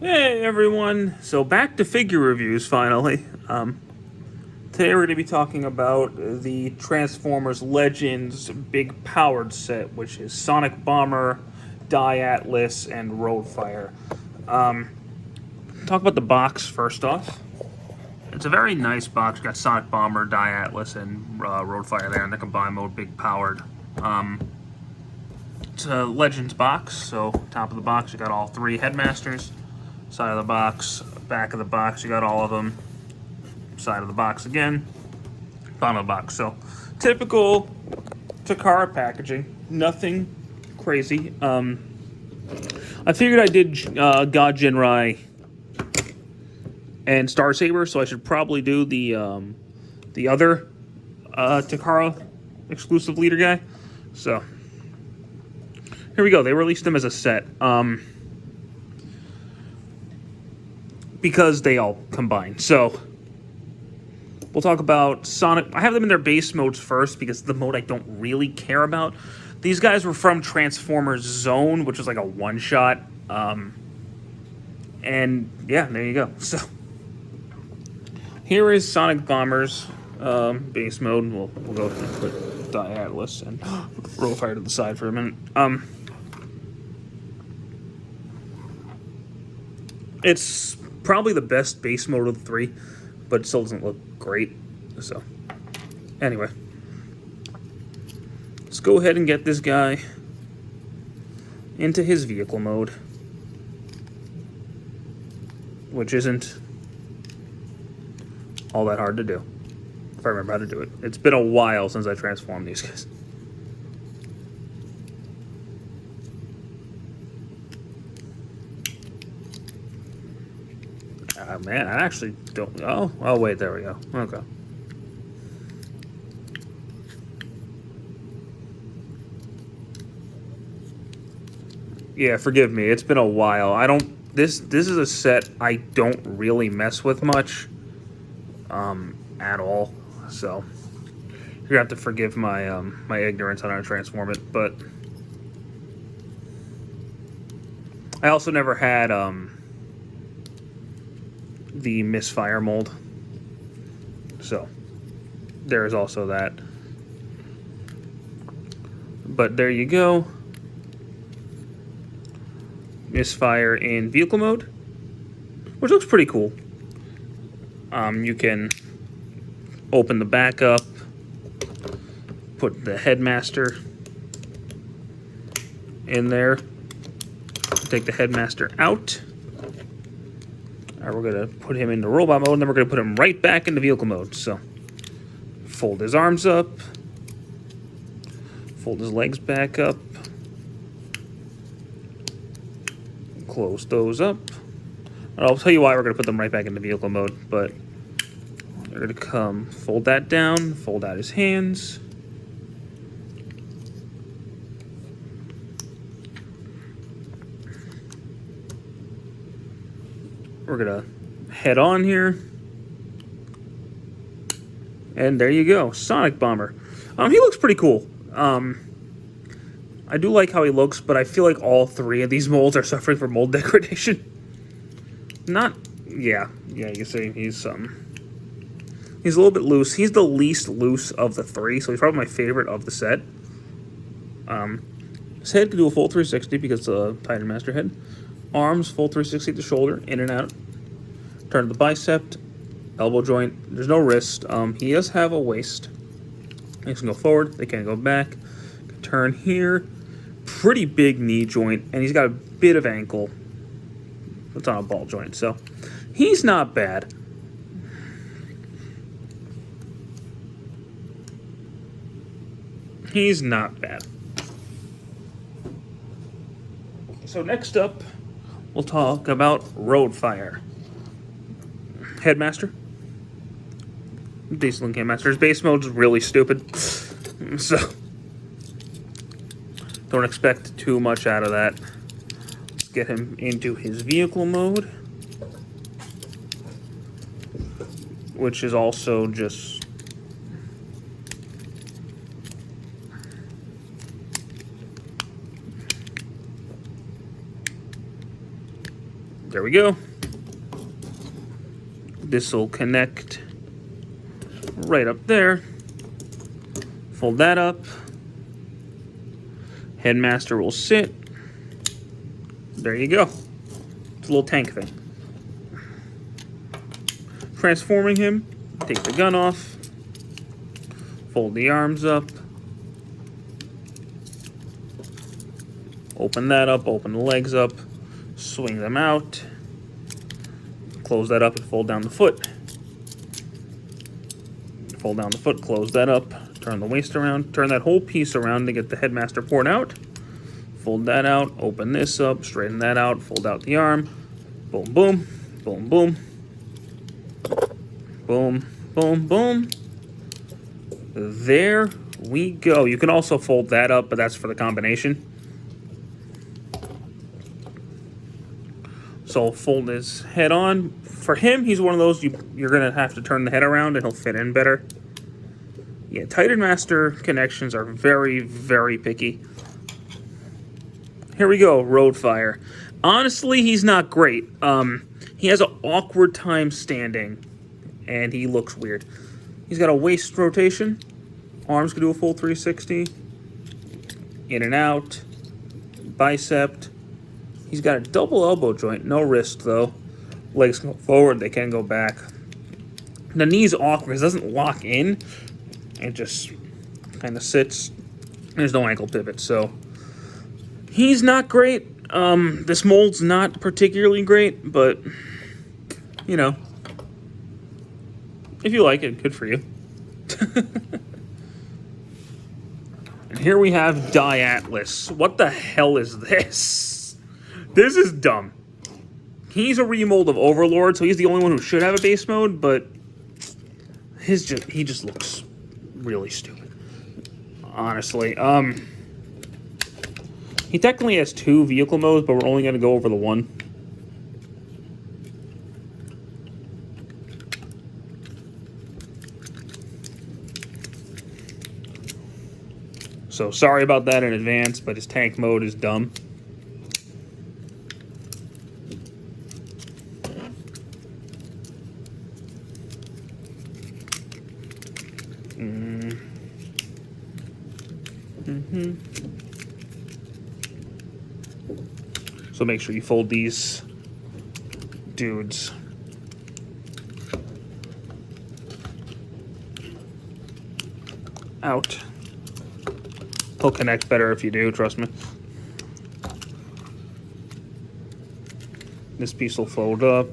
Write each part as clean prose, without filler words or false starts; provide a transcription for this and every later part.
Hey everyone! So back to figure reviews finally. Today we're going to be talking about the Transformers Legends Big Powered set, which is Sonic Bomber, Die Atlas, and Roadfire. Talk about the box first off. It's a very nice box. Got Sonic Bomber, Die Atlas, and Roadfire there in the combined mode, Big Powered. It's a Legends box, so top of the box you got all three Headmasters. Side of the box, back of the box, you got all of them. Side of the box again, bottom of the box. So, typical Takara packaging, nothing crazy. I figured I did God Jinrai and Star Saber, so I should probably do the other Takara exclusive leader guy. So, here we go. They released them as a set. Because they all combine. So, we'll talk about Sonic. I have them in their base modes first because the mode I don't really care about. These guys were from Transformers Zone, which was like a one-shot. And yeah, there you go. So, here is Sonic Bomber's base mode. We'll go ahead and put Die Atlas and Roadfire to the side for a minute. It's probably the best base mode of the three, but it still doesn't look great. So, anyway, let's go ahead and get this guy into his vehicle mode, which isn't all that hard to do, if I remember how to do it. It's been a while since I transformed these guys. Man, I actually don't... Oh, wait, there we go. Okay. Yeah, forgive me. It's been a while. I don't... This is a set I don't really mess with much. At all. So, you're gonna have to forgive my, my ignorance on how to transform it, but... I also never had, the misfire mold. So, there is also that. But there you go. Misfire in vehicle mode, which looks pretty cool. You can open the back up, put the Headmaster in there, take the Headmaster out. Alright, we're going to put him into robot mode, and then we're going to put him right back into vehicle mode. So, fold his arms up, fold his legs back up, close those up. And I'll tell you why we're going to put them right back into vehicle mode, but we're going to come, fold that down, fold out his hands. We're gonna head on here. And there you go, Sonic Bomber. He looks pretty cool. I do like how he looks, but I feel like all three of these molds are suffering from mold degradation. Yeah, you can see he's a little bit loose. He's the least loose of the three, so he's probably my favorite of the set. His head can do a full 360 because it's a Titan Master head. Arms, full 360 at the shoulder, in and out. Turn to the bicep, elbow joint. There's no wrist. He does have a waist. They can go forward, they can go back. Can turn here. Pretty big knee joint, and he's got a bit of ankle. It's on a ball joint, so he's not bad. He's not bad. So next up, we'll talk about Roadfire. Headmaster. Decent Headmaster. His base mode's really stupid. So, don't expect too much out of that. Let's get him into his vehicle mode, which is also just There we go. This will connect right up there. Fold that up. Headmaster will sit. There you go. It's a little tank thing. Transforming him. Take the gun off. Fold the arms up. Open that up. Open the legs up. Swing them out. Close that up and fold down the foot. Fold down the foot. Close that up. Turn the waist around. Turn that whole piece around to get the headmaster port out. Fold that out. Open this up. Straighten that out. Fold out the arm. Boom, boom. Boom, boom. Boom, boom, boom. There we go. You can also fold that up, but that's for the combination. So fold his head on. For him, he's one of those you're going to have to turn the head around and he'll fit in better. Yeah, Titan Master connections are very, very picky. Here we go, Roadfire. Honestly, he's not great. He has an awkward time standing, and he looks weird. He's got a waist rotation. Arms can do a full 360. In and out. Bicep. He's got a double elbow joint. No wrist, though. Legs can go forward. They can go back. The knee's awkward because it doesn't lock in. It just kind of sits. There's no ankle pivot, so he's not great. This mold's not particularly great, but, you know, if you like it, good for you. And here we have Die Atlas. What the hell is this? This is dumb. He's a remold of Overlord, so he's the only one who should have a base mode, but he just looks really stupid. Honestly. He technically has 2 vehicle modes, but we're only going to go over the one. So sorry about that in advance, but his tank mode is dumb. So make sure you fold these dudes out. He'll connect better if you do, trust me. This piece will fold up.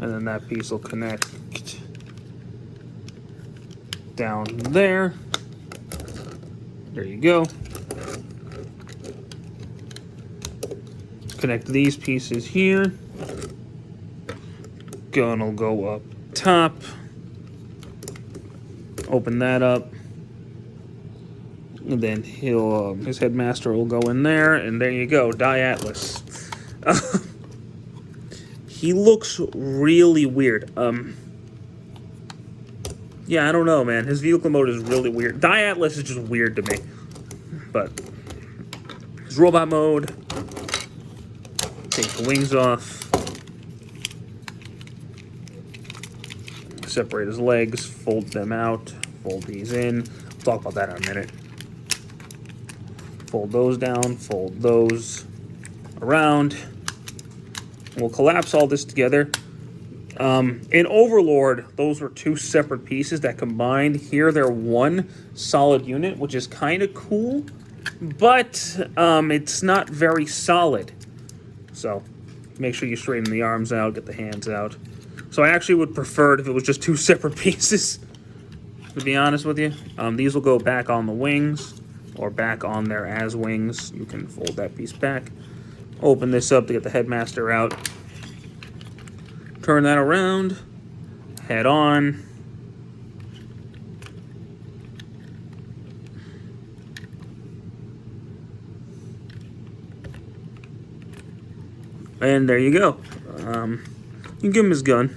And then that piece will connect down there. There you go. Connect these pieces here. Gun will go up top. Open that up. And then his headmaster will go in there, and there you go, Die Atlas. He looks really weird. Yeah, I don't know, man. His vehicle mode is really weird. Die Atlas is just weird to me. But his robot mode. Take the wings off. Separate his legs. Fold them out. Fold these in. We'll talk about that in a minute. Fold those down. Fold those around. We'll collapse all this together. In Overlord, those were 2 separate pieces that combined. Here, they're one solid unit, which is kind of cool, but it's not very solid. So make sure you straighten the arms out, get the hands out. So I actually would prefer it if it was just 2 separate pieces, to be honest with you. These will go back on the wings or back on there as wings. You can fold that piece back. Open this up to get the headmaster out. Turn that around. Head on. And there you go. You can give him his gun.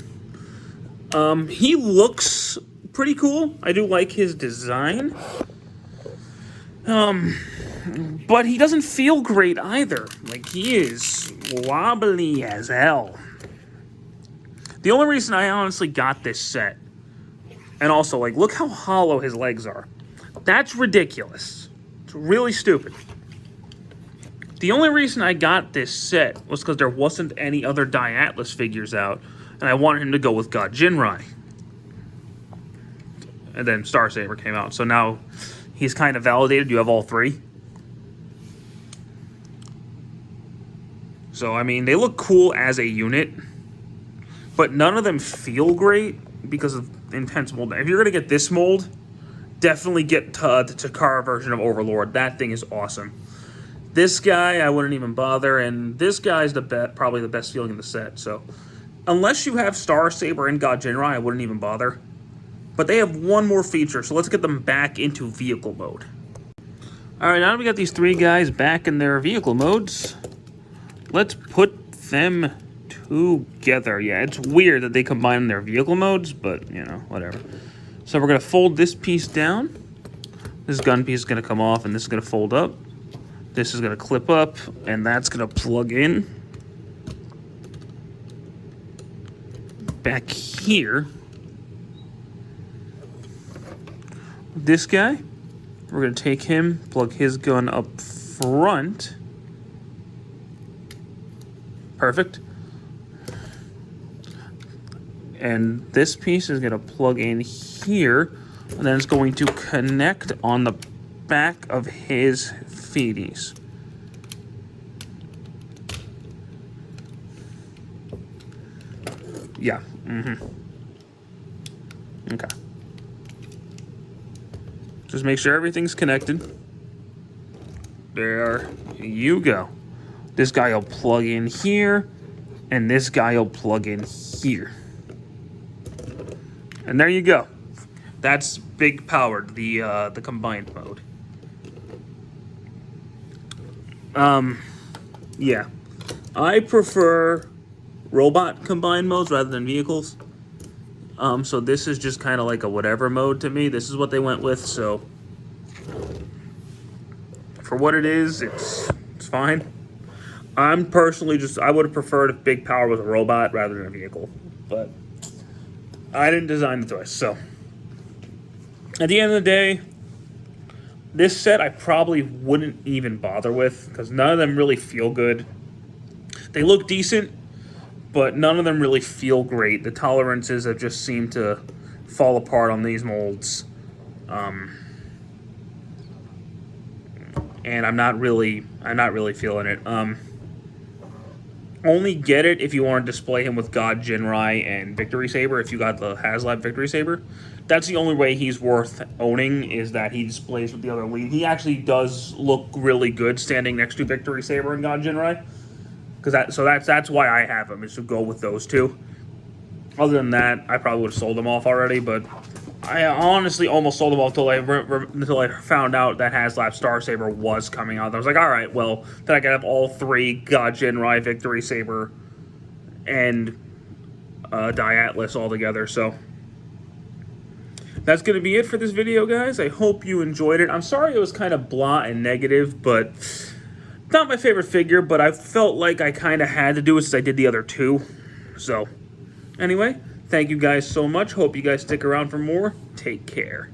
He looks pretty cool. I do like his design. But he doesn't feel great either. Like, he is wobbly as hell. The only reason I honestly got this set, and also, like, look how hollow his legs are. That's ridiculous. It's really stupid. The only reason I got this set was because there wasn't any other Dai Atlas figures out, and I wanted him to go with God Jinrai. And then Star Saber came out, so now he's kind of validated. You have all three. So, I mean, they look cool as a unit, but none of them feel great because of intense mold. If you're going to get this mold, definitely get the Takara version of Overlord. That thing is awesome. This guy, I wouldn't even bother, and this guy's probably the best feeling in the set. So, unless you have Star Saber and God Jinrai, I wouldn't even bother. But they have one more feature, so let's get them back into vehicle mode. Alright, now that we got these three guys back in their vehicle modes, let's put them together. Yeah, it's weird that they combine their vehicle modes, but, you know, whatever. So we're going to fold this piece down. This gun piece is going to come off, and this is going to fold up. This is going to clip up, and that's going to plug in. Back here. This guy, we're going to take him, plug his gun up front. Perfect. And this piece is going to plug in here, and then it's going to connect on the back of his feeties. Yeah. Okay. Just make sure everything's connected. There you go. This guy will plug in here, and this guy will plug in here. And there you go. That's big powered, the combined mode. Yeah. I prefer robot combined modes rather than vehicles. So this is just kind of like a whatever mode to me. This is what they went with, so for what it is, it's fine. I'm personally I would have preferred if Big Power was a robot rather than a vehicle, but I didn't design the toys, so at the end of the day, this set I probably wouldn't even bother with because none of them really feel good. They look decent, but none of them really feel great. The tolerances have just seemed to fall apart on these molds. And I'm not really feeling it. Only get it if you want to display him with God Jinrai and Victory Saber. If you got the HasLab Victory Saber, that's the only way he's worth owning, is that he displays with the other lead. He actually does look really good standing next to Victory Saber and God Jinrai. That's why I have him, is to go with those two. Other than that, I probably would have sold them off already, but I honestly almost sold them off until I found out that HasLab Star Saber was coming out. I was like, all right, well, then I could have all three God Jinrai, Victory Saber, and Dai Atlas all together. So that's going to be it for this video, guys. I hope you enjoyed it. I'm sorry it was kind of blah and negative, but not my favorite figure, but I felt like I kind of had to do it since I did the other two. So anyway, thank you guys so much. Hope you guys stick around for more. Take care.